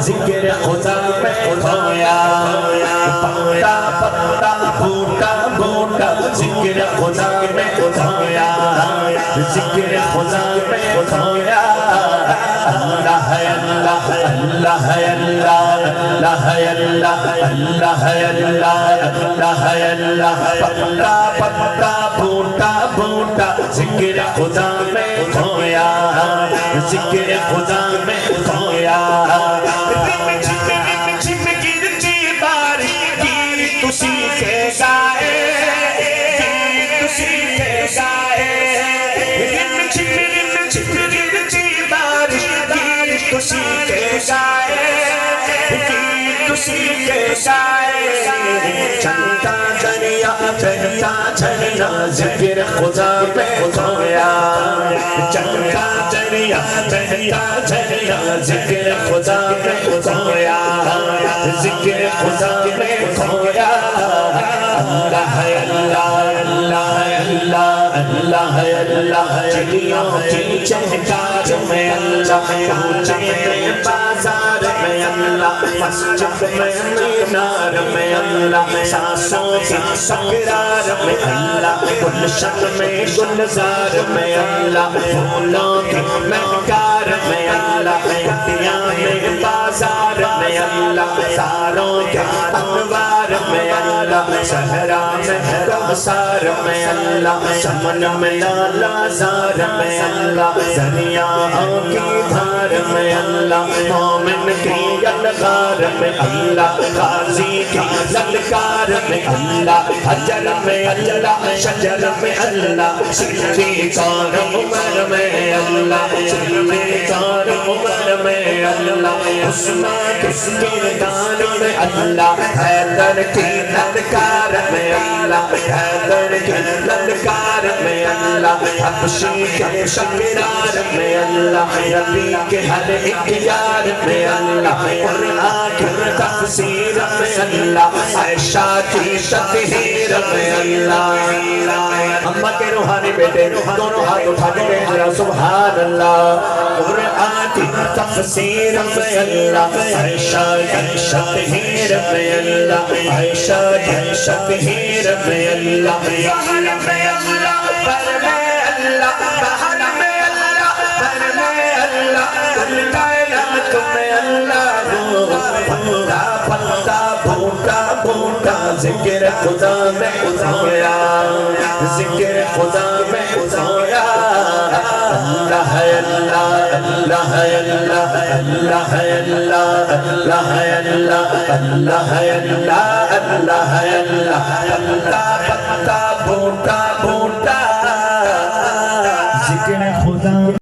ذکر خدا میں کھویا پتا پتا بوٹا بوٹا ذکر خدا میں کھویا ذکر خدا میں کھویا اللہ ہے اللہ اللہ ہے اللہ اللہ ہے اللہ اللہ ہے اللہ اللہ ہے اللہ پتا پتا بوٹا بوٹا ذکر خدا میں کھویا ذکر خدا میں کھویا چلتا دریا چلتا جھرنا ذکر خدا میں کھویا چلتا دریا چلتا جھرنا ذکر خدا میں کھویا ذکر خدا میں کھویا اللہ ہے اللہ اللہ ہے اللہ اللہ ہے اللہ چڑیوں کی چہکار میں اللہ کوچے بازار میں اللہ مسجد میں مینار میں اللہ سانسوں کی تکرار میں اللہ گلشن میں گلزار میں اللہ پھولوں کی مہکار میں اللہ کٹیاں میں بازار میں اللہ تاروں کے انوار میں اللہ صحرا میں کوثر میں اللہ چمن میں لالا زار میں اللہ دریاؤں کی دھار میں اللہ مومن کی یلغار میں اللہ غازی کی للکار میں اللہ حجر میں اللہ شجر میں اللہ صدیق اور عمر میں اللہ صدیق اور عمر میں اللہ عثمان کے کردار میں اللہ حیدر کی للکار میں اللہ حیدر کی للکار میں اللہ حبشی کے شکرار میں اللہ نبی کے ہر ایک یار میں اللہ قرآن کی تفسیر میں اللہ عائشہ کی تطہیر میں اللہ اماں کے روحانی بیٹے دونوں ہاتھ اٹھا کے کہہ سبحان اللہ قرآن کی تفسیر میں اللہ عائشہ کی تطہیر میں اللہ عائشہ کی تطہیر میں اللہ بہن میں اللہ پر میں اللہ بہن میں اللہ پر میں اللہ کل کائنات میں اللہ پتا پتا بوٹا بوٹا ذکر خدا میں کھویا ذکر خدا میں کھویا اللہ ہے اللہ اللہ ہے اللہ اللہ ہے اللہ اللہ ہے اللہ اللہ ہے اللہ اللہ ہے اللہ پتا پتا بوٹا بوٹا ذکر خدا